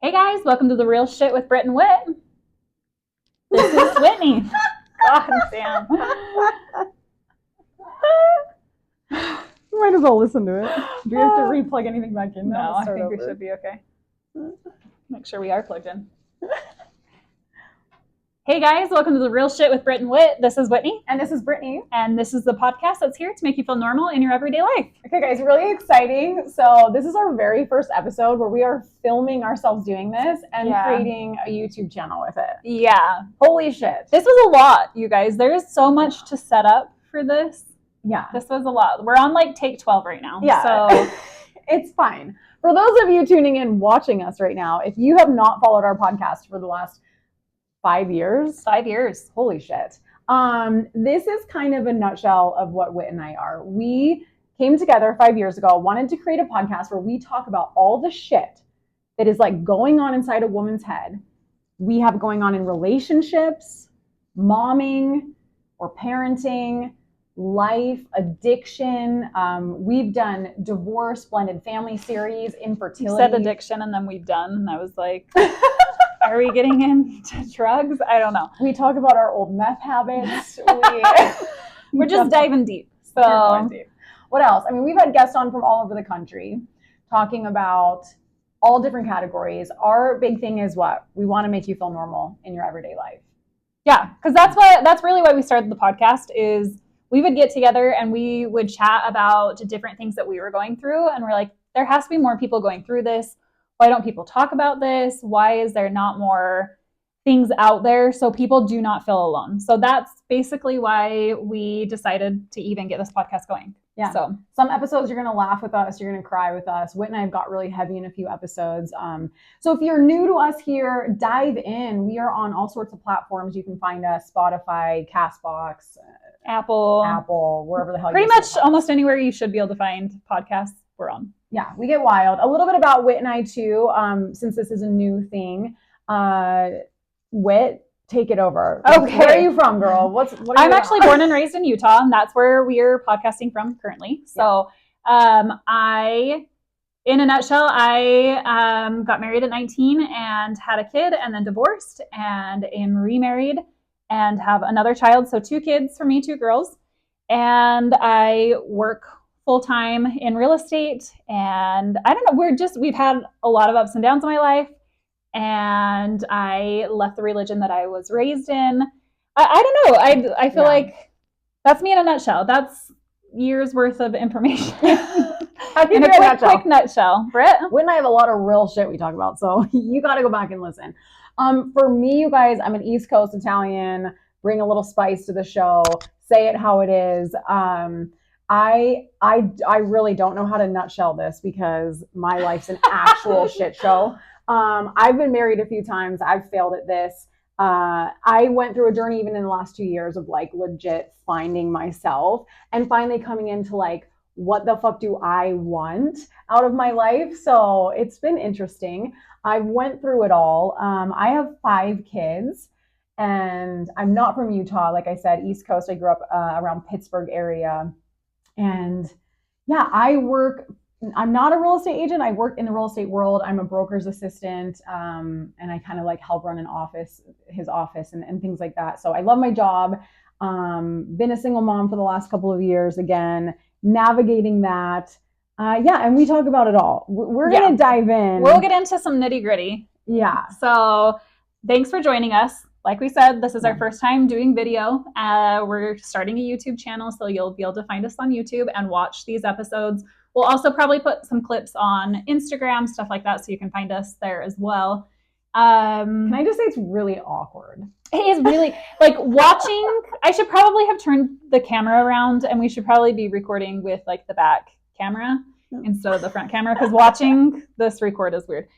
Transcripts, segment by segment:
Hey guys, welcome to The Real Shit with Britt and Whit. This is Whitney. God damn. Might as well listen to it. Do we have to replug anything back in now? No, I think we should be okay. Make sure we are plugged in. Hey guys, welcome to The Real Shit with Britt and Whit. This is Whitney. And this is Brittany. And this is the podcast that's here to make you feel normal in your everyday life. Okay guys, really exciting. So this is our very first episode where we are filming ourselves doing this and creating a YouTube channel with it. Yeah. Holy shit. This was a lot, you guys. There's so much to set up for this. Yeah. This was a lot. We're on like take 12 right now. Yeah. So it's fine. For those of you tuning in, watching us right now, if you have not followed our podcast for the last 5 years. 5 years. Holy shit. This is kind of a nutshell of what Whit and I are. We came together 5 years ago, wanted to create a podcast where we talk about all the shit that is like going on inside a woman's head. We have going on in relationships, momming or parenting, life, addiction. We've done divorce, blended family series, infertility. You said addiction and then we've done, and I was like, are we getting into drugs? I don't know. We talk about our old meth habits. We're just diving deep. So what else? I mean, we've had guests on from all over the country talking about all different categories. Our big thing is what? We want to make you feel normal in your everyday life. Yeah, because that's really why we started the podcast. Is we would get together and we would chat about different things that we were going through, and we're like, there has to be more people going through this. Why don't people talk about this? Why is there not more things out there so people do not feel alone? So that's basically why we decided to even get this podcast going. Yeah. So some episodes you're going to laugh with us, you're going to cry with us. Whit and I have got really heavy in a few episodes. So if you're new to us here, dive in. We are on all sorts of platforms. You can find us: Spotify, Castbox, Apple, wherever the hell. Pretty much almost anywhere you should be able to find podcasts, we're on. Yeah, we get wild. A little bit about Whit and I too, since this is a new thing. Whit, take it over. Okay. Where are you from, girl? I'm actually born and raised in Utah, and that's where we're podcasting from currently. So in a nutshell, I got married at 19 and had a kid, and then divorced, and am remarried and have another child. So 2 kids for me, 2 girls. And I work full-time in real estate, and I don't know, we've had a lot of ups and downs in my life, and I left the religion that I was raised in. I don't know, I feel like that's me in a nutshell. That's years worth of information in a quick nutshell. Britt? Whit and I have a lot of real shit we talk about, so you got to go back and listen. For me, you guys, I'm an East Coast Italian, bring a little spice to the show, say it how it is. I really don't know how to nutshell this because my life's an actual shit show. I've been married a few times. I've failed at this. I went through a journey even in the last 2 years of like legit finding myself and finally coming into like, what the fuck do I want out of my life? So it's been interesting. I went through it all. I have 5 kids. And I'm not from Utah. Like I said, East Coast. I grew up around Pittsburgh area. And yeah, I'm not a real estate agent. I work in the real estate world. I'm a broker's assistant. And I kind of like help run his office and things like that. So I love my job. Been a single mom for the last couple of years, again, navigating that. And we talk about it all. We're going to dive in. We'll get into some nitty gritty. Yeah. So thanks for joining us. Like we said, this is our first time doing video. We're starting a YouTube channel, so you'll be able to find us on YouTube and watch these episodes. We'll also probably put some clips on Instagram, stuff like that, so you can find us there as well. Can I just say it's really awkward? It is really, like, watching, I should probably have turned the camera around, and we should probably be recording with, like, the back camera instead of the front camera, because watching this record is weird.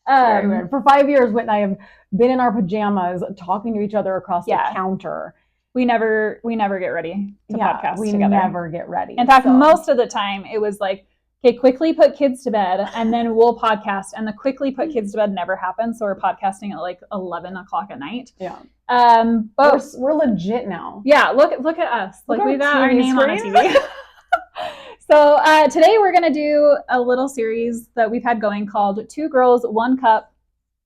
Very weird. For 5 years, Whit and I have been in our pajamas talking to each other across the counter. We never get ready to podcast together. We never get ready. In fact, most of the time it was like, okay, quickly put kids to bed and then we'll podcast. And the quickly put kids to bed never happens. So we're podcasting at like 11 o'clock at night. Yeah. But we're legit now. Yeah. Look at us. Like we got our name on a TV. So today we're going to do a little series that we've had going called 2 Girls, 1 Cup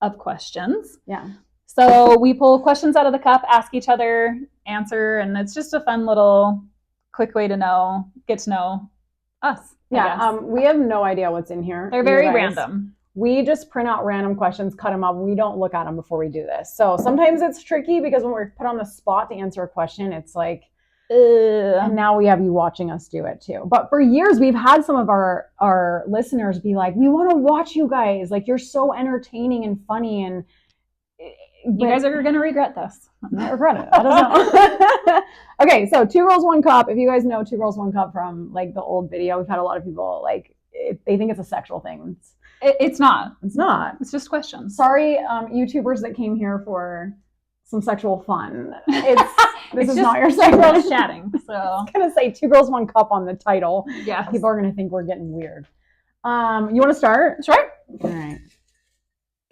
of questions. Yeah. So we pull questions out of the cup, ask each other, answer, and it's just a fun little quick way to get to know us. Yeah. We have no idea what's in here. They're very random. We just print out random questions, cut them up. We don't look at them before we do this. So sometimes it's tricky because when we're put on the spot to answer a question, it's like, and now we have you watching us do it too. But for years, we've had some of our listeners be like, we want to watch you guys. Like, you're so entertaining and funny. And you guys are going to regret this. I regret it. I don't know. Okay, so 2 Girls, 1 Cup. If you guys know 2 Girls, 1 Cup from like the old video, we've had a lot of people like, they think it's a sexual thing. It's not. It's not. It's just questions. Sorry, YouTubers that came here for some sexual fun. This is not your sexual girls chatting. So I was gonna say 2 Girls, 1 Cup on the title. Yeah. People are gonna think we're getting weird. You want to start? Sure. All right.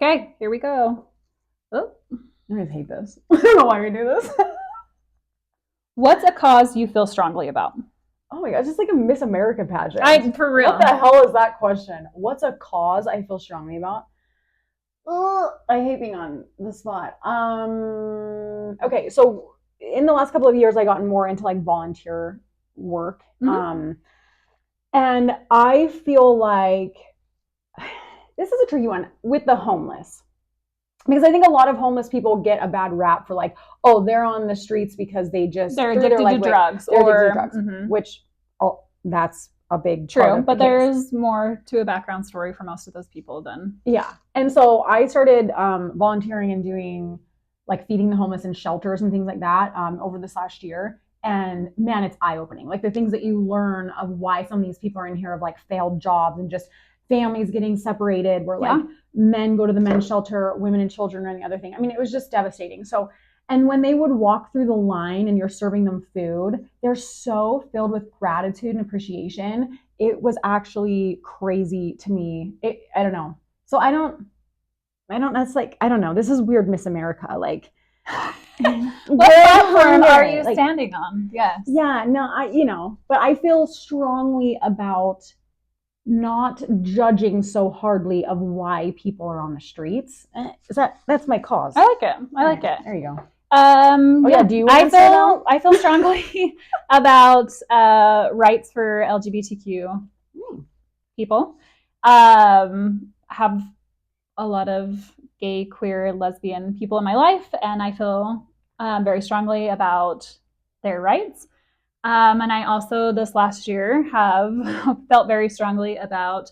Okay, here we go. Oh, I always hate this. I don't know why we do this. What's a cause you feel strongly about? Oh my God, it's just like a Miss America pageant. For real. What the hell is that question? What's a cause I feel strongly about? I hate being on the spot. Okay, so in the last couple of years, I gotten more into like volunteer work. Mm-hmm. And I feel like this is a tricky one with the homeless. Because I think a lot of homeless people get a bad rap for like, oh, they're on the streets because they're addicted to drugs. They're addicted to drugs, mm-hmm. which that's a big true. But there's more to a background story for most of those people than And so I started volunteering and doing like feeding the homeless in shelters and things like that over this last year. And man, it's eye-opening. Like the things that you learn of why some of these people are in here of like failed jobs and just families getting separated where like men go to the men's shelter, women and children are the other thing. I mean, it was just devastating. So, and when they would walk through the line and you're serving them food, they're so filled with gratitude and appreciation. It was actually crazy to me. I don't know. So that's like, I don't know. This is weird, Miss America. Like, what platform are you standing on? Yes. Yeah, no, but I feel strongly about not judging so hardly of why people are on the streets. That's my cause. I like it. I like it. There you go. Do you I feel strongly about rights for LGBTQ people. Have a lot of gay, queer, lesbian people in my life, and I feel very strongly about their rights. And I also, this last year, have felt very strongly about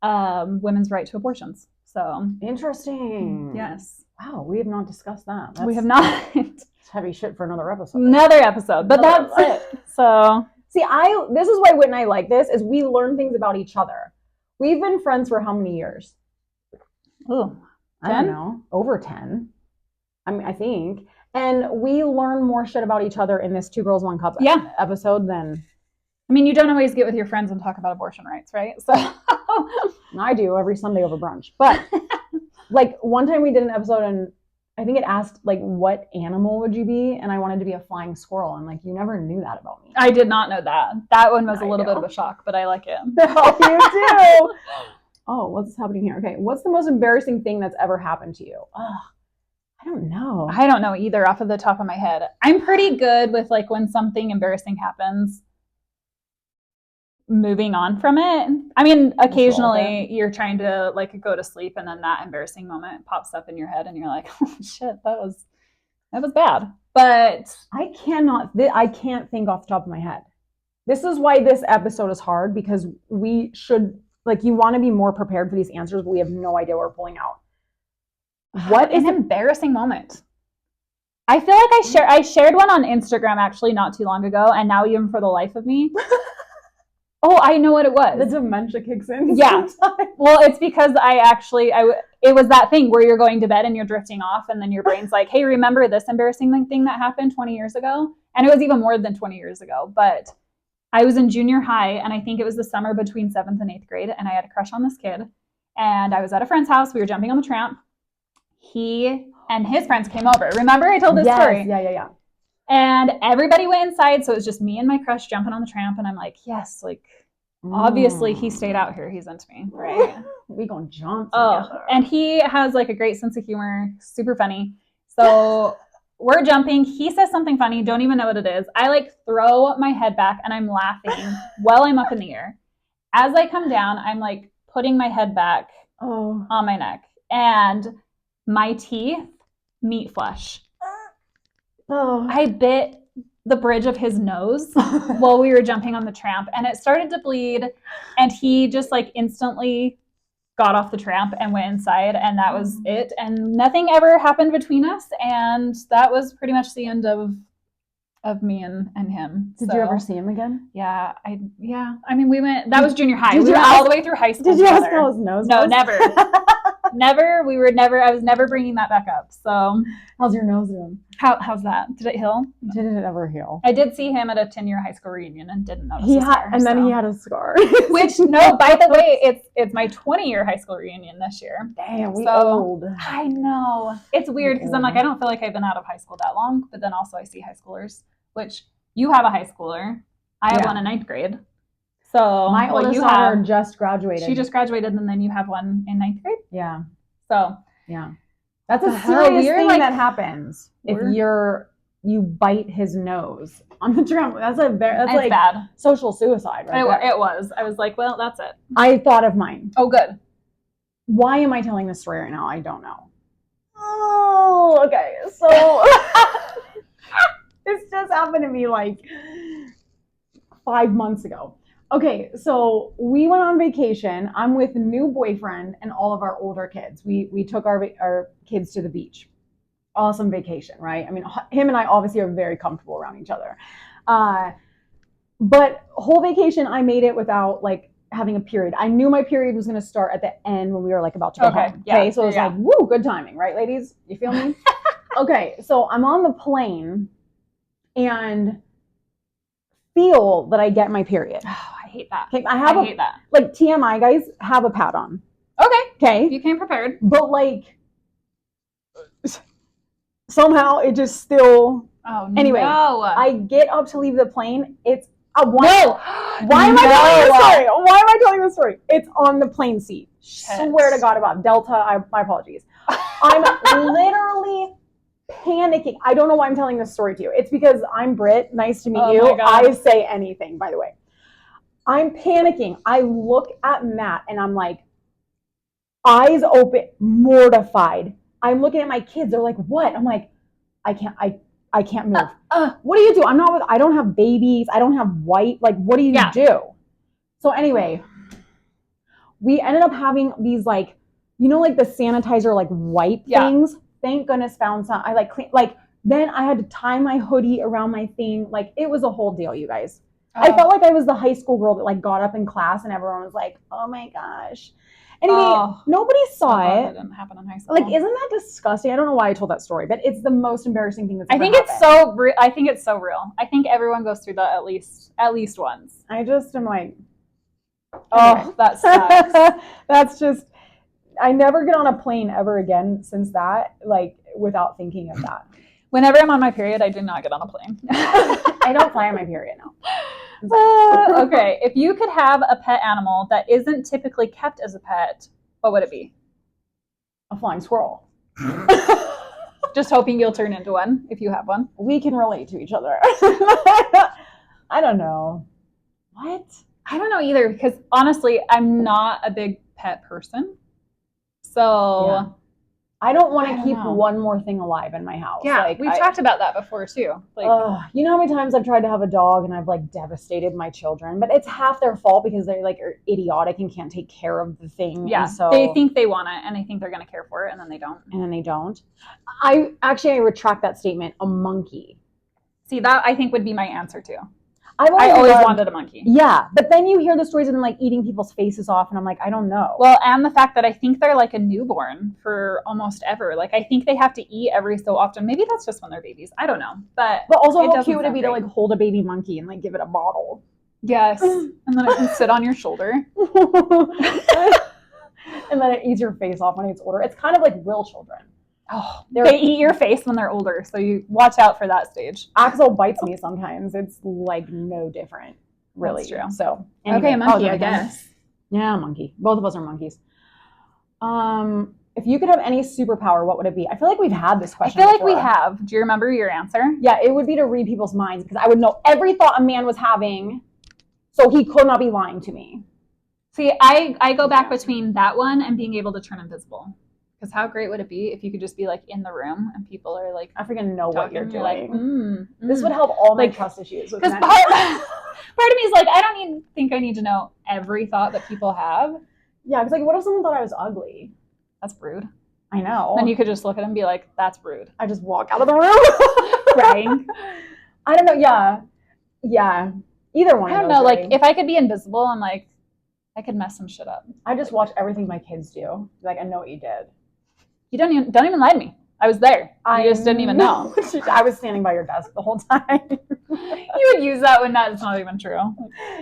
women's right to abortions. So interesting. Yes. Wow, we have not discussed that. We have not. It's heavy shit for another episode. But that's it. So see, this is why Whit and I like this, is we learn things about each other. We've been friends for how many years? Oh, I don't know. Over 10. I mean, I think. And we learn more shit about each other in this 2 Girls, 1 Cup episode than... I mean, you don't always get with your friends and talk about abortion rights, right? So I do every Sunday over brunch. But like one time we did an episode and I think it asked like, what animal would you be? And I wanted to be a flying squirrel. And like, you never knew that about me. I did not know that. That one was a little bit of a shock, but I like it. Oh, you do? Oh, what's happening here? Okay. What's the most embarrassing thing that's ever happened to you? I don't know. I don't know either off of the top of my head. I'm pretty good with like when something embarrassing happens, moving on from it. I mean, occasionally you're trying to like go to sleep and then that embarrassing moment pops up in your head and you're like, oh shit, that was bad. But I can't think off the top of my head. This is why this episode is hard, because we should, like, you want to be more prepared for these answers, but we have no idea what we're pulling out. What is an embarrassing moment? I feel like I shared one on Instagram actually not too long ago, and now even for the life of me. Oh, I know what it was. The dementia kicks in. Yeah. Well, it's because it was that thing where you're going to bed and you're drifting off, and then your brain's like, hey, remember this embarrassing thing that happened 20 years ago? And it was even more than 20 years ago, but I was in junior high, and I think it was the summer between 7th and 8th grade, and I had a crush on this kid, and I was at a friend's house. We were jumping on the tramp. He and his friends came over. Remember I told this story? Yeah. And everybody went inside, so it was just me and my crush jumping on the tramp, and I'm like, yes, like, Obviously, he stayed out here. He's into me, right? We gonna jump Oh, together. and he has like a great sense of humor, super funny. So we're jumping. He says something funny, don't even know what it is. I like throw my head back and I'm laughing while I'm up in the air. As I come down, I'm like putting my head back Oh. on my neck, and my teeth meet flesh. Oh. I bit the bridge of his nose while we were jumping on the tramp, and it started to bleed, and he just like instantly got off the tramp and went inside, and that was it, and nothing ever happened between us, and that was pretty much the end of me and him. Did you ever see him again? Yeah, I mean, we went, that was junior high. Did We you went ask- all the way through high school Did you together. ask how his nose No, was? never. I was never bringing that back up. So How's your nose doing? how's that? Did it heal? Did it ever heal? I did see him at a 10-year high school reunion and didn't notice He a had, scar, and then so. he had a scar. Which, no, by the way, it's my 20-year high school reunion this year. Damn, we So, old. I know. It's weird because I'm like, I don't feel like I've been out of high school that long, but then also I see high schoolers, which you have a high schooler. I have one in 9th grade. So My oldest daughter just graduated. She just graduated, and then you have one in 9th grade. Yeah. So Yeah. That's a The hell? serious We're thing like- that happens if we're- you bite his nose on the tramp. That's like bad. social suicide, right? there. It was. I was like, well, that's it. I thought of mine. Oh, good. Why am I telling this story right now? I don't know. Oh, okay. So this just happened to me like 5 months ago. Okay, so we went on vacation. I'm with a new boyfriend and all of our older kids. We took our kids to the beach. Awesome vacation, right? I mean, him and I obviously are very comfortable around each other. But whole vacation, I made it without like having a period. I knew my period was going to start at the end when we were like about to go home. Yeah, okay, so it was like, woo, good timing, right, ladies? You feel me? Okay, so I'm on the plane and feel that I get my period. Oh, I hate that. Okay, I hate that. like TMI, guys, have a pad on. Okay. Okay, You came prepared. but like somehow it just still. Oh, Anyway, no. I get up to leave the plane. It's a one. No. Why am I telling this story? Why am I telling this story? It's on the plane seat. Shit. Swear to God about Delta. My apologies. I'm literally panicking. I don't know why I'm telling this story to you. It's because I'm Brit. Nice to meet you. My God. I say anything, by the way. I'm panicking. I look at Matt and I'm like, eyes open, mortified. I'm looking at my kids. They're like, what? I'm like, I can't move. What do you do? I don't have babies. I don't have white. Like, what do you do? So anyway, we ended up having these like, like the sanitizer, like wipe things. Thank goodness found some. I like clean, like, then I had to tie my hoodie around my thing. Like, it was a whole deal, you guys. I felt like I was the high school girl that like got up in class and everyone was like, oh my gosh. Anyway, nobody saw it. That didn't happen in high school. Like, isn't that disgusting? I don't know why I told that story, but it's the most embarrassing thing that's ever I think happened. it's so real. I think it's so real. I think everyone goes through that at least once. I just am like, oh, that sucks. That's just, I never get on a plane ever again since that, like, without thinking of that. Whenever I'm on my period, I do not get on a plane. I don't fly on my period now. Okay, if you could have a pet animal that isn't typically kept as a pet, what would it be? A flying squirrel. Just hoping you'll turn into one if you have one. We can relate to each other. I don't know. What? I don't know either, because honestly, I'm not a big pet person. So Yeah. I don't want I to don't keep know. one more thing alive in my house. yeah, Like, we've talked about that before too. Like, you know how many times I've tried to have a dog and I've like devastated my children, but it's half their fault because they're like are idiotic and can't take care of the thing. yeah, and so they think they want it and they think they're going to care for it, and then they don't. and then they don't. I retract that statement. A monkey. See, that I think would be my answer too. I always wanted a monkey. Yeah, but then you hear the stories of them like eating people's faces off, and I'm like, I don't know. Well, and the fact that I think they're like a newborn for almost ever. Like, I think they have to eat every so often. Maybe that's just when they're babies. I don't know. But also, it how doesn't cute would it sound be to great. like hold a baby monkey and like give it a bottle? Yes. And then it can sit on your shoulder. And then it eats your face off when it's older. It's kind of like real children. Oh, they eat your face when they're older. So you watch out for that stage. Axel bites me sometimes. It's like no different. really. That's true. So Okay, anyway, monkey, your I turn. guess. Yeah, monkey. Both of us are monkeys. If you could have any superpower, what would it be? I feel like we've had this I question feel like we before. have. Do you remember your answer? Yeah, it would be to read people's minds because I would know every thought a man was having, so he could not be lying to me. See, I go back between that one and being able to turn invisible. Because how great would it be if you could just be like in the room and people are like, I freaking know what you're talking, doing. like, This would help all my Like, trust issues. Because part of me is like, I don't even think I need to know every thought that people have. Yeah, because like, what if someone thought I was ugly? That's rude. I know. Then you could just look at them and be like, that's rude. I just walk out of the room. Crying. I don't know. Yeah. Either one. I don't of those, know. really. Like, if I could be invisible, I'm like, I could mess some shit up. I just watch everything my kids do. Like, I know what you did. You don't even lie to me. I was there. You just didn't even know. I was standing by your desk the whole time. You would use that when that's not even true.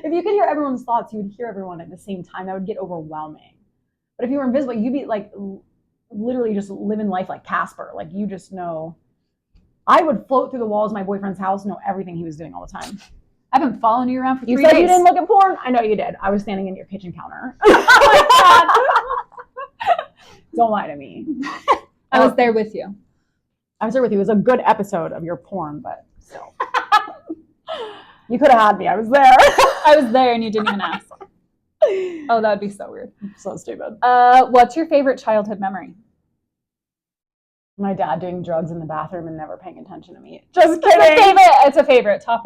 If you could hear everyone's thoughts, you would hear everyone at the same time. That would get overwhelming. But if you were invisible, you'd be like literally just living life like Casper. Like you just know. I would float through the walls of my boyfriend's house, know everything he was doing all the time. I've been following you around for 3 You days. said you didn't look at porn? I know you did. I was standing in your kitchen counter. Don't lie to me. I was there with you. I was there with you. It was a good episode of your porn, but still. You could have had me. I was there. I was there and you didn't even ask. Oh, that would be so weird. So stupid. What's your favorite childhood memory? My dad doing drugs in the bathroom and never paying attention to me. Just kidding. It's a favorite. Top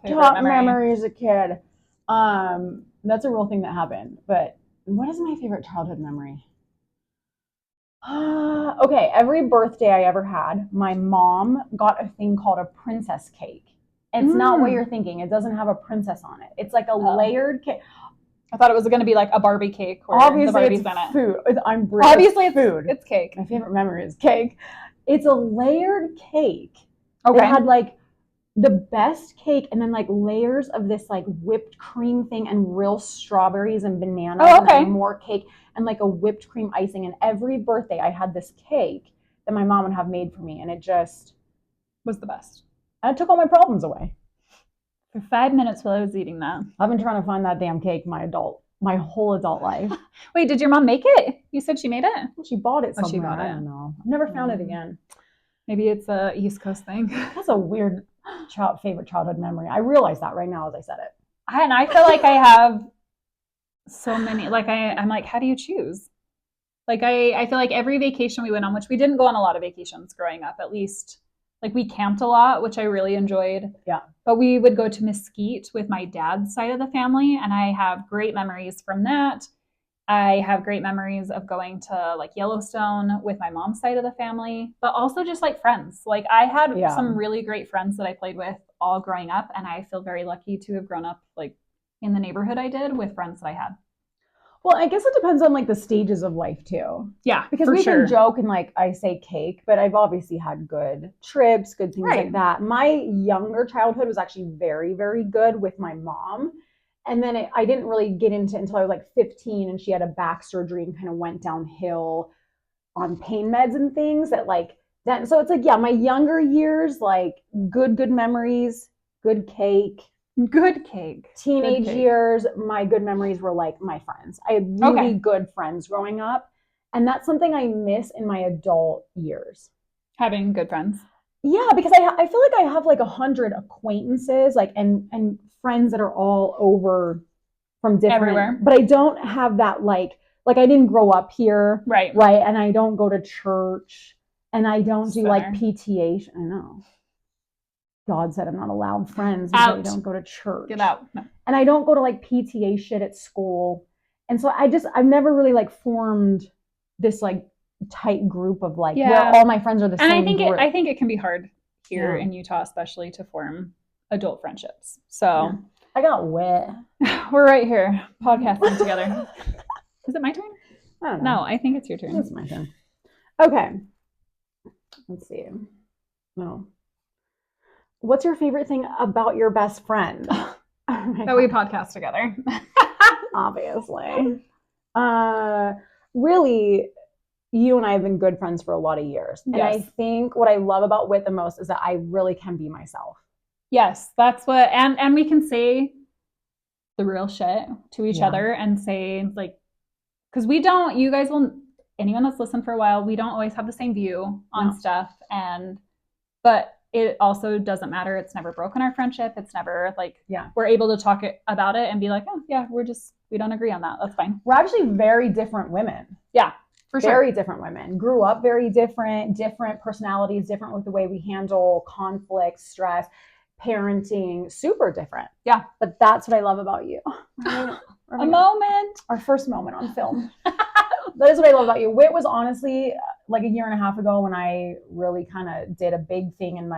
favorite memory as a kid. That's a real thing that happened. But what is my favorite childhood memory? Okay, every birthday I ever had, my mom got a thing called a princess cake. It's not what you're thinking. It doesn't have a princess on it. It's like a layered cake. I thought it was going to be like a Barbie cake where Obviously, the Barbie's it's in it. food. I'm British. Obviously, it's food. It's cake. My favorite memory is cake. It's a layered cake. Okay. It had like the best cake and then like layers of this like whipped cream thing and real strawberries and bananas and then more cake and like a whipped cream icing. And every birthday I had this cake that my mom would have made for me, and it just was the best. And it took all my problems away. For 5 minutes while I was eating that. I've been trying to find that damn cake my whole adult life. Wait, did your mom make it? You said she made it? Well, she bought it somewhere. She bought it. I don't know. I've never found it again. Maybe it's a East Coast thing. That's a weird favorite childhood memory. I realize that right now as I said it. And I feel like I have so many. Like I'm like, how do you choose? Like I feel like every vacation we went on, which we didn't go on a lot of vacations growing up, at least. Like we camped a lot, which I really enjoyed. Yeah. But we would go to Mesquite with my dad's side of the family, and I have great memories from that. I have great memories of going to like Yellowstone with my mom's side of the family, but also just like friends. Like I had some really great friends that I played with all growing up, and I feel very lucky to have grown up like in the neighborhood I did with friends that I had. Well, I guess it depends on like the stages of life too. Yeah, because we can joke and like I say cake, but I've obviously had good trips, good things like that. My younger childhood was actually very, very good with my mom. And then I didn't really get into it until I was like 15 and she had a back surgery and kind of went downhill on pain meds and things that like that. So it's like, yeah, my younger years, like good memories, good cake. Good cake. Teenage years, my good memories were like my friends. I had really good friends growing up. And that's something I miss in my adult years. Having good friends. Yeah, because I feel like I have like 100 acquaintances, like and friends that are all over from different everywhere. But I don't have that like I didn't grow up here. Right. And I don't go to church and I don't do like PTA. I know. God said I'm not allowed friends if I don't go to church. Get out. No. And I don't go to like PTA shit at school. And so I've never really like formed this like tight group of like where all my friends are the same group. I think it can be hard here in Utah, especially to form adult friendships. So I got wet. We're right here podcasting together. Is it my turn? I don't know. No, I think it's your turn. It's my turn. Okay. Let's see. No. What's your favorite thing about your best friend? That we podcast together. Obviously. Really, you and I have been good friends for a lot of years. And I think what I love about Wit the most is that I really can be myself. Yes, that's what, and we can say the real shit to each Yeah. other and say, like, because we don't, you guys will, anyone that's listened for a while, we don't always have the same view on No. stuff. But it also doesn't matter. It's never broken our friendship. It's never like, Yeah. we're able to talk about it and be like, oh, yeah, we don't agree on that. That's fine. We're actually very different women. Yeah, for sure. Very different women. Grew up very different personalities, different with the way we handle conflict, stress, parenting, super different. Yeah. But that's what I love about you. A moment. Our first moment on film. That is what I love about you. Whit was honestly like a year and a half ago when I really kind of did a big thing in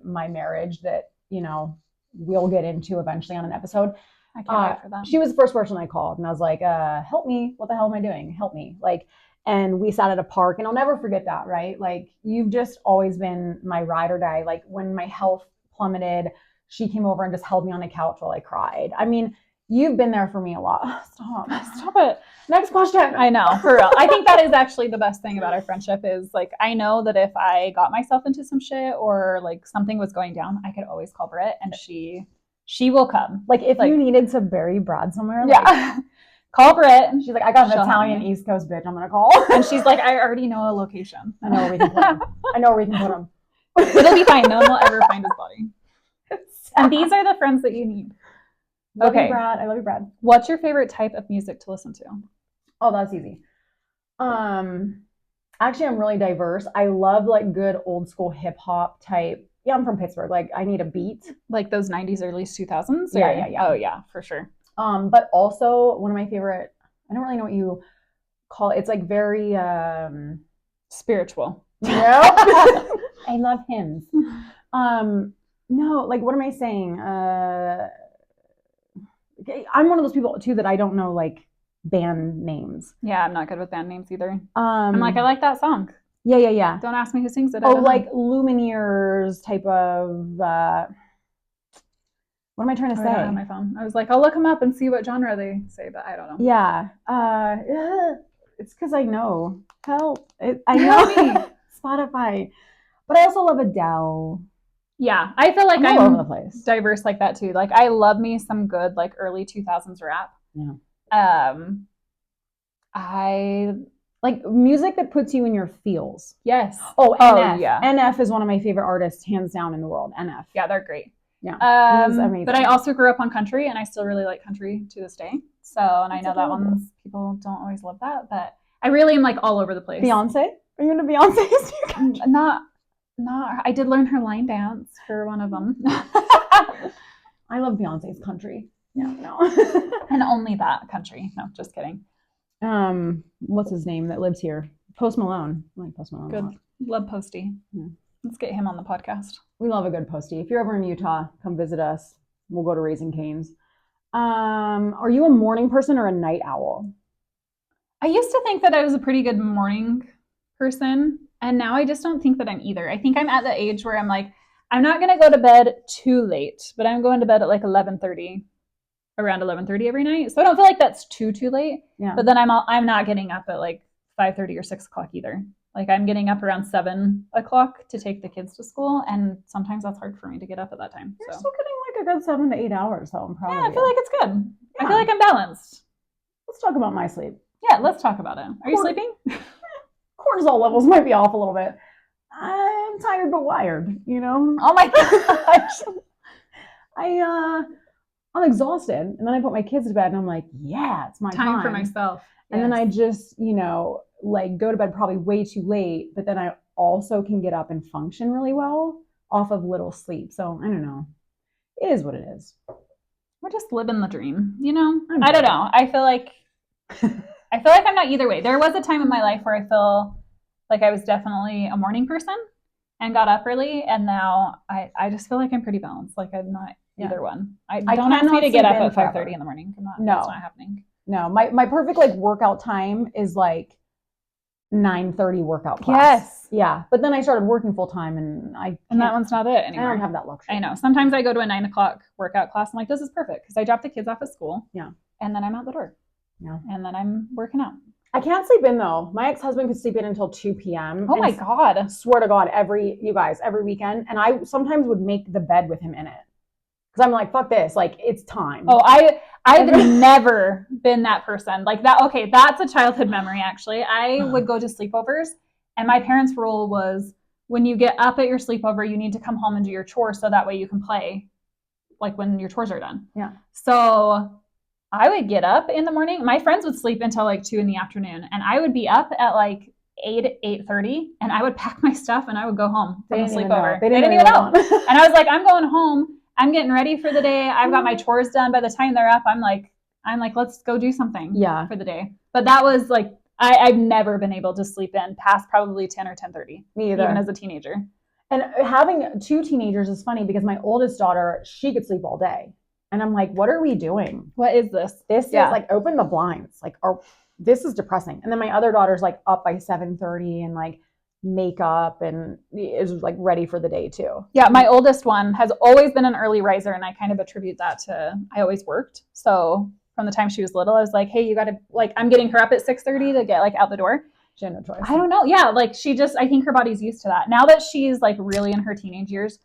my marriage that, you know, we'll get into eventually on an episode. I can't wait for that. She was the first person I called and I was like, help me. What the hell am I doing? Help me. Like, and we sat at a park and I'll never forget that, right? Like, you've just always been my ride or die. Like, when my health plummeted, she came over and just held me on the couch while I cried. I mean, you've been there for me a lot. Stop it. Next question. I know, for real. I think that is actually the best thing about our friendship is, like, I know that if I got myself into some shit or like something was going down, I could always call Britt and she will come. Like, if you needed to bury Brad somewhere, yeah. Call Britt. She's like, I got an She'll Italian help me. East Coast bitch I'm gonna call. And she's like, I already know a location. I know where we can put him. I know where we can put him. It'll be fine. No one will ever find his body. And these are the friends that you need. Love Okay. you, Brad. I love you, Brad. What's your favorite type of music to listen to? Oh, that's easy. Actually, I'm really diverse. I love like good old school hip hop type. Yeah, I'm from Pittsburgh. Like, I need a beat. Like those 90s, early 2000s? Yeah. Oh, yeah, for sure. But also one of my favorite, I don't really know what you call it. It's like very Spiritual. no. I love hymns. No, like, what am I saying? I'm one of those people too that I don't know like band names. Yeah, I'm not good with band names either. I'm like, I like that song. Yeah. Don't ask me who sings it. Oh, like Lumineers type of. What am I trying to say? I don't have my phone. I was like, I'll look them up and see what genre they say, but I don't know. Yeah. It's because I know. Help! I know Spotify, but I also love Adele. Yeah, I feel like I'm all over the place. Diverse like that too. Like, I love me some good like early 2000s rap. Yeah. I like music that puts you in your feels. yes. Oh, NF. Yeah. NF is one of my favorite artists, hands down, in the world. NF. Yeah, they're great. Yeah. He's amazing. But I also grew up on country, and I still really like country to this day. So, and I That's know that adorable. one's people don't always love that, but I really am like all over the place. Beyonce? Are you into Beyonce's? Not. I did learn her line dance for one of them. I love Beyonce's country. Yeah, no. And only that country. No, just kidding. What's his name that lives here? Post Malone. I like Post Malone. Good. Love Posty. Yeah. Let's get him on the podcast. We love a good Posty. If you're ever in Utah, come visit us. We'll go to Raising Cane's. Are you a morning person or a night owl? I used to think that I was a pretty good morning person, and now I just don't think that I'm either. I think I'm at the age where I'm like, I'm not going to go to bed too late, but I'm going to bed at like 11:30, around 11:30 every night. So I don't feel like that's too late. Yeah. But then I'm not getting up at like 5:30 or 6 o'clock either. Like, I'm getting up around 7 o'clock to take the kids to school, and sometimes that's hard for me to get up at that time. You're So still getting like a good 7 to 8 hours, so I'm proud yeah, of I you. feel like it's good. I Yeah. feel like I'm balanced. Let's talk about my sleep. Yeah, let's talk about it. Are you Cool. sleeping? Cortisol levels might be off a little bit. I'm tired but wired, you know? Oh my gosh. I'm exhausted. And then I put my kids to bed and I'm like, yeah, it's my Time for myself. And then Yes. I just, like go to bed probably way too late, but then I also can get up and function really well off of little sleep. So I don't know. It is what it is. We're just living the dream, you know? I'm I don't good. know. I feel like I'm not either way. There was a time in my life where I feel like I was definitely a morning person and got up early, and now I just feel like I'm pretty balanced. Like, I'm not either one. I don't ask me cannot to get sleep up in at forever. 5:30 in the morning. No. That's not happening. No, my perfect like workout time is like 9:30 workout class. Yes. Yeah. But then I started working full time and And that one's not it I anymore. don't have that luxury. I know. Sometimes I go to a 9 o'clock workout class. I'm like, this is perfect because I drop the kids off at school. Yeah. And then I'm out the door. Yeah. And then I'm working out. I can't sleep in though. My ex-husband could sleep in until 2 p.m. Oh my and God. swear to God, every weekend. And I sometimes would make the bed with him in it Because I'm like, fuck this. Like, it's time. Oh, I've never been that person. Like that, okay, that's a childhood memory, actually. I would go to sleepovers, and my parents' rule was when you get up at your sleepover, you need to come home and do your chores so that way you can play, like when your chores are done. Yeah. So I would get up in the morning. My friends would sleep until like 2 in the afternoon, and I would be up at like 8:30, and I would pack my stuff and I would go home from the sleepover. They didn't even know. And I was like, I'm going home. I'm getting ready for the day. I've got my chores done. By the time they're up, I'm like, let's go do something for the day. But that was like, I've never been able to sleep in past probably 10 or 10:30. Me either. Even as a teenager. And having 2 teenagers is funny because my oldest daughter, she could sleep all day. And I'm like, what are we doing? What is this? This is like, open the blinds. Like, this is depressing. And then my other daughter's like up by 7:30 and like makeup and is like ready for the day too. Yeah, my oldest one has always been an early riser, and I kind of attribute that to I always worked. So from the time she was little, I was like, hey, you got to, like, I'm getting her up at 6:30 to get like out the door. She had no choice. I don't know. Yeah, like I think her body's used to that. Now that she's like really in her teenage years,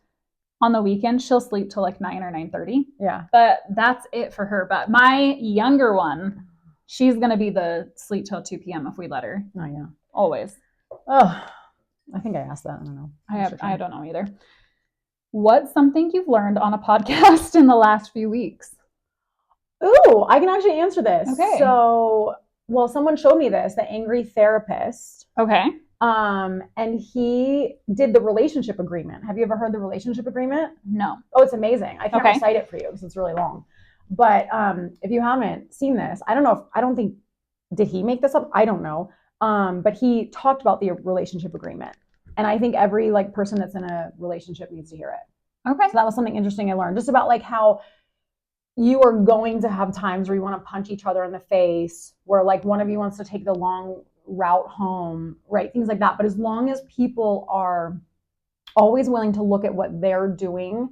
on the weekend, she'll sleep till like 9 or 9:30. Yeah. But that's it for her. But my younger one, she's going to be the sleep till 2 p.m. if we let her. Oh, yeah. Always. Oh, I think I asked that. I don't know. I don't know either. What's something you've learned on a podcast in the last few weeks? Ooh, I can actually answer this. Okay. So, well, someone showed me this, the Angry Therapist. Okay. And he did the relationship agreement. Have you ever heard the relationship agreement? No. Oh, it's amazing. I can't recite it for you because it's really long. But if you haven't seen this, did he make this up? I don't know. But he talked about the relationship agreement. And I think every like person that's in a relationship needs to hear it. Okay. So that was something interesting I learned, just about like how you are going to have times where you want to punch each other in the face, where like one of you wants to take the long route home, right? Things like that. But as long as people are always willing to look at what they're doing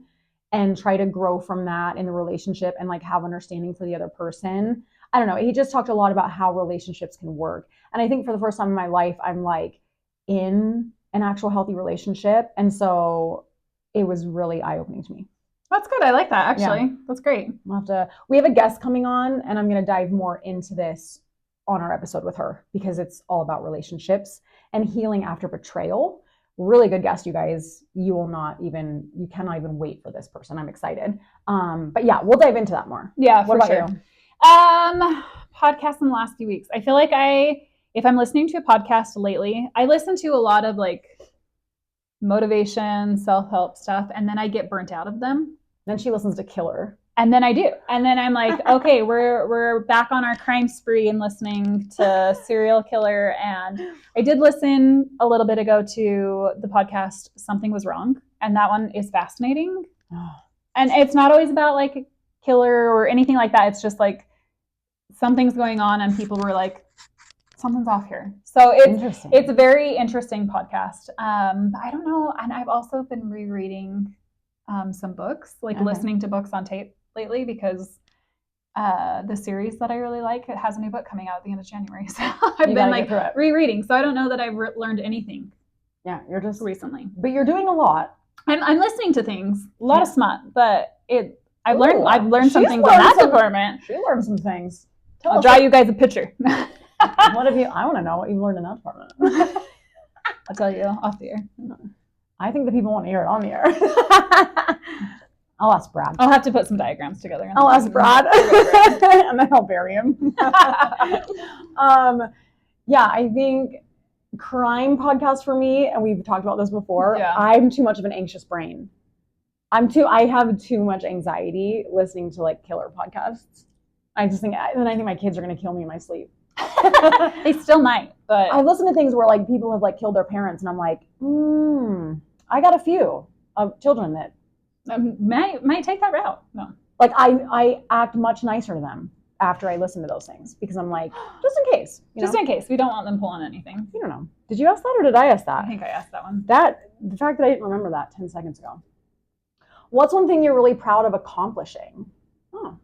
and try to grow from that in the relationship and like have understanding for the other person. I don't know. He just talked a lot about how relationships can work. And I think for the first time in my life, I'm like in an actual healthy relationship. And so it was really eye-opening to me. That's good. I like that, actually. Yeah. That's great. We have a guest coming on, and I'm going to dive more into this on our episode with her because it's all about relationships and healing after betrayal. Really good guest, you guys. You cannot even wait for this person. I'm excited. But yeah, we'll dive into that more. Yeah, what for about sure. You? Podcasts in the last few weeks. I feel like if I'm listening to a podcast lately, I listen to a lot of like motivation, self-help stuff, and then I get burnt out of them. Then she listens to Killer. And then I do. And then I'm like, okay, we're back on our crime spree and listening to Serial Killer. And I did listen a little bit ago to the podcast Something Was Wrong. And that one is fascinating. Oh. And it's not always about like a killer or anything like that. It's just like something's going on and people were like, something's off here. So it's a very interesting podcast. But I don't know. And I've also been rereading some books, like listening to books on tape lately because the series that I really like, it has a new book coming out at the end of January. So I've been like rereading. So I don't know that I've learned anything. Yeah, you're just recently. But you're doing a lot. I'm listening to things, a lot of smut, but I've learned some things in that department. She learned some things. I'll draw you guys a picture. I want to know what you've learned in that department. I'll tell you off the air. I think the people want to hear it on the air. I'll ask Brad. I'll have to put some diagrams together. I'll ask Brad. And then I'll bury him. Yeah, I think crime podcast for me, and we've talked about this before, I'm too much of an anxious brain. I have too much anxiety listening to like killer podcasts. I think my kids are going to kill me in my sleep. They still might, but I listen to things where like people have like killed their parents, and I'm like, I got a few children that might take that route. No, like I act much nicer to them after I listen to those things because I'm like, just in case. In case. We don't want them pulling anything. You don't know. Did you ask that or did I ask that? I think I asked that one. The fact that I didn't remember that 10 seconds ago. What's one thing you're really proud of accomplishing? Oh.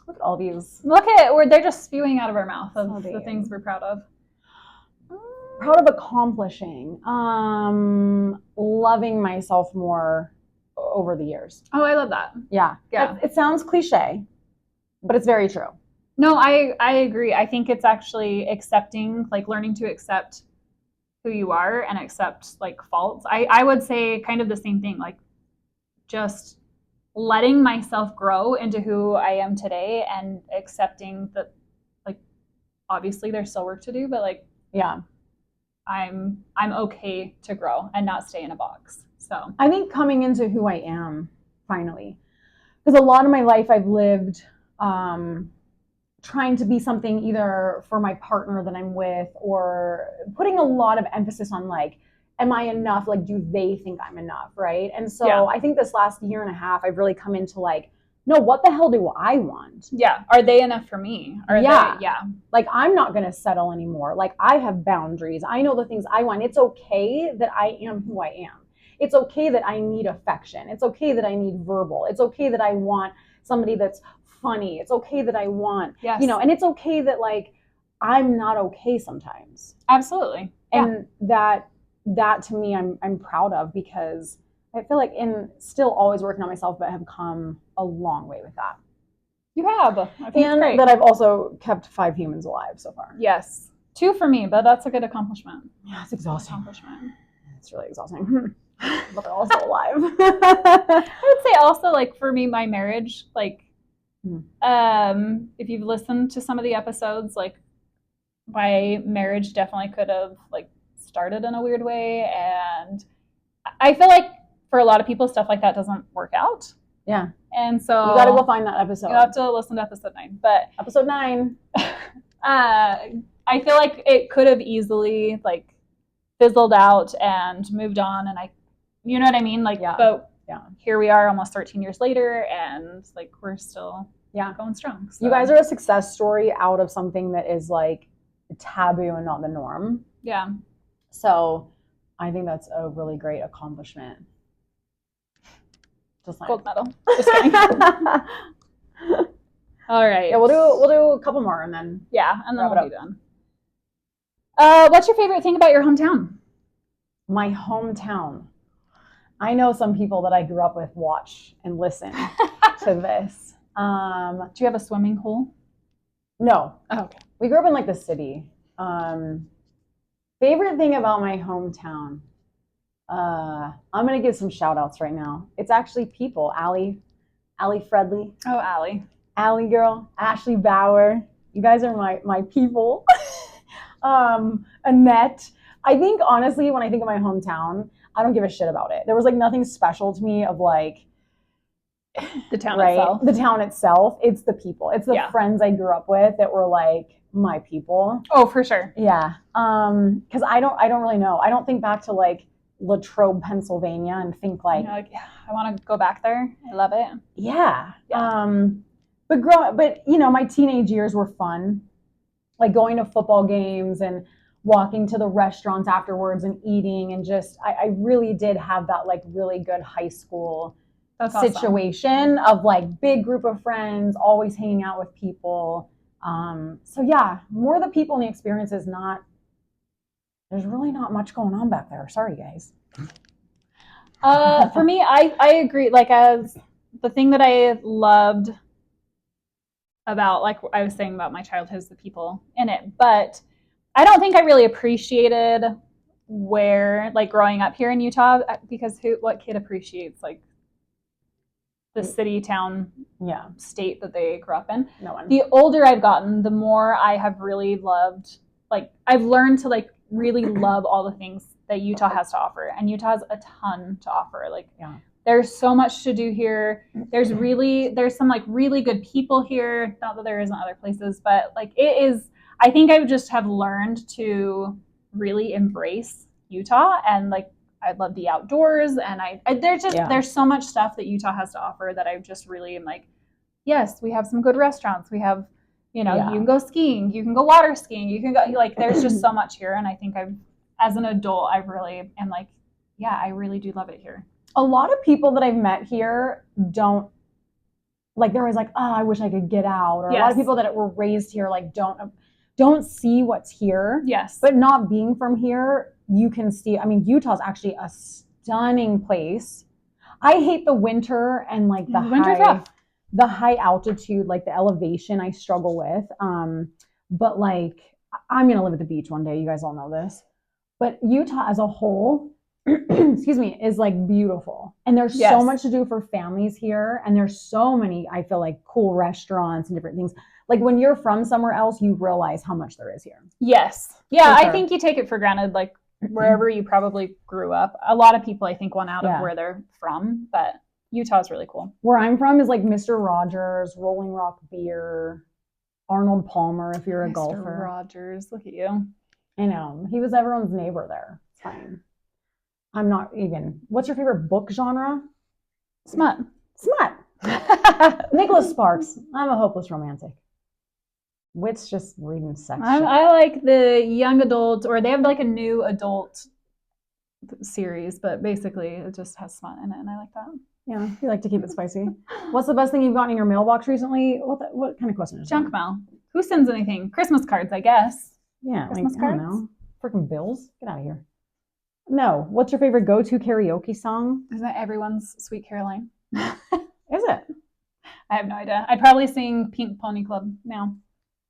Look at all these. They're just spewing out of our mouth of the things we're proud of. Proud of accomplishing. Loving myself more. over the years. Oh, I love that. Yeah. Yeah. It sounds cliche, but it's very true. No, I agree. I think it's actually accepting, like learning to accept who you are and accept like faults. I would say kind of the same thing, like just letting myself grow into who I am today and accepting that, like, obviously there's still work to do, but like, Yeah. I'm okay to grow and not stay in a box. So I think coming into who I am finally, because a lot of my life I've lived trying to be something either for my partner that I'm with, or putting a lot of emphasis on like, am I enough? Like, do they think I'm enough? Right. And so Yeah. I think this last year and a half, I've really come into like, no, what the hell do I want? yeah, are they enough for me? Yeah. Yeah. Like, I'm not going to settle anymore. Like, I have boundaries. I know the things I want. It's okay that I am who I am. It's okay that I need affection. It's okay that I need verbal. It's okay that I want somebody that's funny. It's okay that I want, Yes. you know, and it's okay that like I'm not okay sometimes. Absolutely. Yeah. And that to me I'm proud of, because I feel like in still always working on myself, but have come a long way with that. You have. I think And it's great. that I've also kept 5 humans alive so far. Yes. 2 for me, but that's a good accomplishment. Yeah, it's exhausting. Accomplishment. It's really exhausting. But they're also alive. I would say also, like, for me, my marriage, like, Hmm. if you've listened to some of the episodes, like, my marriage definitely could have like started in a weird way, and I feel like for a lot of people stuff like that doesn't work out. Yeah. And so You got to go find that episode. you have to listen to episode 9. But Episode 9. I feel like it could have easily like fizzled out and moved on, and you know what I mean? Like, Yeah. But Yeah. here we are almost 13 years later, and like we're still going strong. So. You guys are a success story out of something that is like taboo and not the norm. Yeah. So I think that's a really great accomplishment. Just like Gold medal. Just kidding. All right. Yeah, we'll do a couple more and then and then wrap it we'll be done. What's your favorite thing about your hometown? My hometown. I know some people that I grew up with watch and listen to this. Do you have a swimming pool? No. Oh, okay. We grew up in like the city. Favorite thing about my hometown. I'm gonna give some shout outs right now. It's actually people. Allie Fredley. Oh, Allie. Allie girl. Ashley Bauer. You guys are my people. Annette. I think honestly, when I think of my hometown, I don't give a shit about it. There was like nothing special to me of like the town right? itself. The town itself. It's the people. It's the friends I grew up with that were like my people. Oh, for sure. Yeah. Because I don't really know. I don't think back to like Latrobe, Pennsylvania, and think like, yeah, I want to go back there. I love it. Yeah. But you know, my teenage years were fun, like going to football games and walking to the restaurants afterwards and eating, and just I really did have that like really good high school situation of like big group of friends, always hanging out with people. So yeah, more the people and the experiences. There's really not much going on back there. Sorry, guys. For me, I agree. Like, as the thing that I loved about, like I was saying about my childhood, is the people in it. But I don't think I really appreciated where, like, growing up here in Utah, because what kid appreciates like the city, town, state that they grew up in? No one. The older I've gotten, the more I have really loved, like, I've learned to like really love all the things that Utah has to offer, and Utah has a ton to offer. Like, there's so much to do here. There's some like really good people here. Not that there isn't other places, but like it is. I think I just have learned to really embrace Utah, and like I love the outdoors, and there's so much stuff that Utah has to offer that I just really am like, yes, we have some good restaurants. We have, you can go skiing, you can go water skiing, you can go, like, there's just so much here. And I think as an adult, I really am like, yeah, I really do love it here. A lot of people that I've met here don't, like, they're always like, oh, I wish I could get out. Or a lot of people that were raised here, like, don't see what's here. Yes. But not being from here, you can see, I mean, Utah's actually a stunning place. I hate the winter and like the Winter's rough. the high altitude, like the elevation I struggle with. But like I'm gonna live at the beach one day. You guys all know this. But Utah as a whole, excuse me, is like beautiful. And there's Yes. so much to do for families here. And there's so many, I feel like, cool restaurants and different things. Like when you're from somewhere else, you realize how much there is here. Yes. Yeah, For I sure. think you take it for granted, like wherever you probably grew up. A lot of people, I think, want out Yeah. of where they're from, but Utah is really cool. Where I'm from is like Mr. Rogers, Rolling Rock Beer, Arnold Palmer, if you're a Mr. golfer. Rogers, look at you. I know. He was everyone's neighbor there. It's fine. I'm not even. What's your favorite book genre? Smut. Smut. Nicholas Sparks. I'm a hopeless romantic. Wit's just reading sex shit. I like the young adult, or they have like a new adult series, but basically it just has smut in it, and I like that. Yeah, you like to keep it spicy. What's the best thing you've gotten in your mailbox recently? What kind of question is Junk that? mail. Who sends anything? Christmas cards, I guess. Yeah, Christmas I don't cards? know. Freaking bills. Get out of here. No. What's your favorite go-to karaoke song? Isn't that everyone's Sweet Caroline? Is it? I have no idea. I'd probably sing Pink Pony Club now.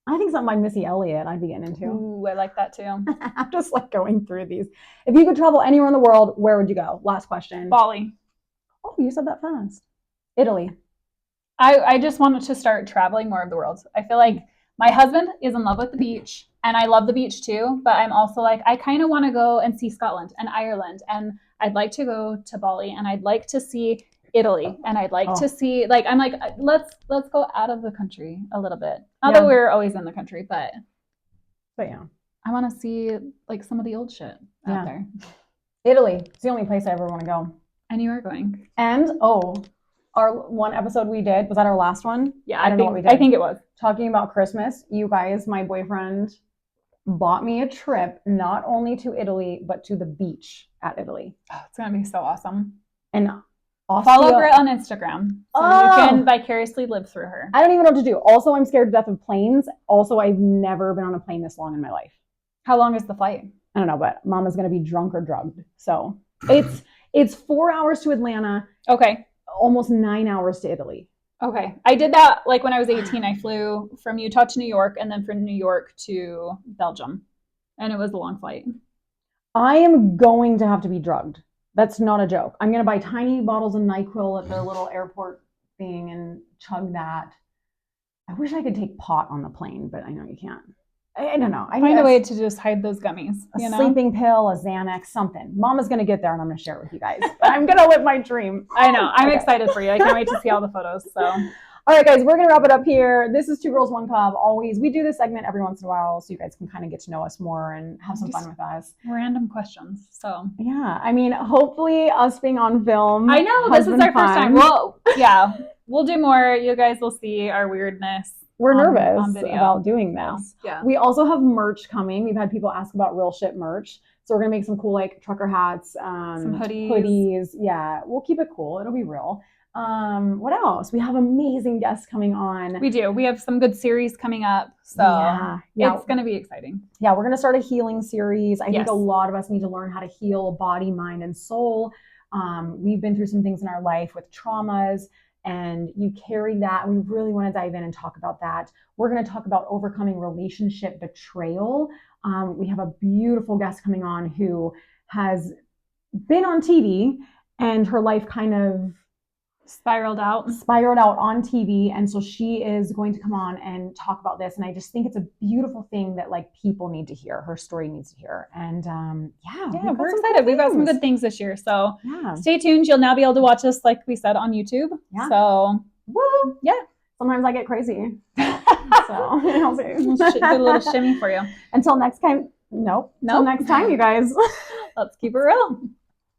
I think something by Missy Elliott I'd be getting into. Ooh, I like that too. I'm just like going through these. If you could travel anywhere in the world, where would you go? Last question. Bali. Oh, you said that fast. Italy. I just wanted to start traveling more of the world. I feel like my husband is in love with the beach, and I love the beach too, but I'm also like, I kind of want to go and see Scotland and Ireland, and I'd like to go to Bali, and I'd like to see Italy, and I'd like to see, like, I'm like, let's go out of the country a little bit. Not that we're always in the country, but yeah. I want to see like some of the old shit out there. Italy. It's the only place I ever want to go. And you are going. And our one episode we did, was that our last one? Yeah, I don't know what we did. I think it was. Talking about Christmas, you guys, my boyfriend bought me a trip not only to Italy, but to the beach at Italy. Oh, it's going to be so awesome. And follow her on Instagram so you can vicariously live through her. I don't even know what to do. Also, I'm scared to death of planes. Also, I've never been on a plane this long in my life. How long is the flight? I don't know, but Mama's going to be drunk or drugged. So it's 4 hours to Atlanta. Okay. Almost 9 hours to Italy. Okay. I did that like when I was 18. I flew from Utah to New York and then from New York to Belgium. And it was a long flight. I am going to have to be drugged. That's not a joke. I'm going to buy tiny bottles of NyQuil at the little airport thing and chug that. I wish I could take pot on the plane, but I know you can't. I don't know. I Find a way to just hide those gummies. A sleeping pill, a Xanax, something. Mama's going to get there and I'm going to share it with you guys. But I'm going to live my dream. I know. I'm excited for you. I can't wait to see all the photos. So, all right, guys, we're going to wrap it up here. This is Two Girls, One Cup. Always, we do this segment every once in a while so you guys can kind of get to know us more and have some fun with us. Random questions. So, yeah, I mean, hopefully us being on film. I know. This is our first time. Well, yeah, we'll do more. You guys will see our weirdness. We're nervous about doing this. Yeah. We also have merch coming. We've had people ask about Real Shit merch. So we're going to make some cool like trucker hats, some hoodies. Yeah, we'll keep it cool. It'll be real. What else? We have amazing guests coming on. We do. We have some good series coming up. So it's going to be exciting. Yeah, we're going to start a healing series. I think a lot of us need to learn how to heal body, mind, and soul. We've been through some things in our life with traumas. And you carry that. We really want to dive in and talk about that. We're going to talk about overcoming relationship betrayal. We have a beautiful guest coming on who has been on TV and her life kind of spiraled out on TV. And so she is going to come on and talk about this. And I just think it's a beautiful thing that like people need to hear. Her story needs to hear. And we're excited. We've got some good things this year. So stay tuned. You'll now be able to watch us, like we said, on YouTube. Yeah. So woo. Yeah. Sometimes I get crazy. So I'll do a little shimmy for you. Until next time. Nope. Until next time, you guys. Let's keep it real.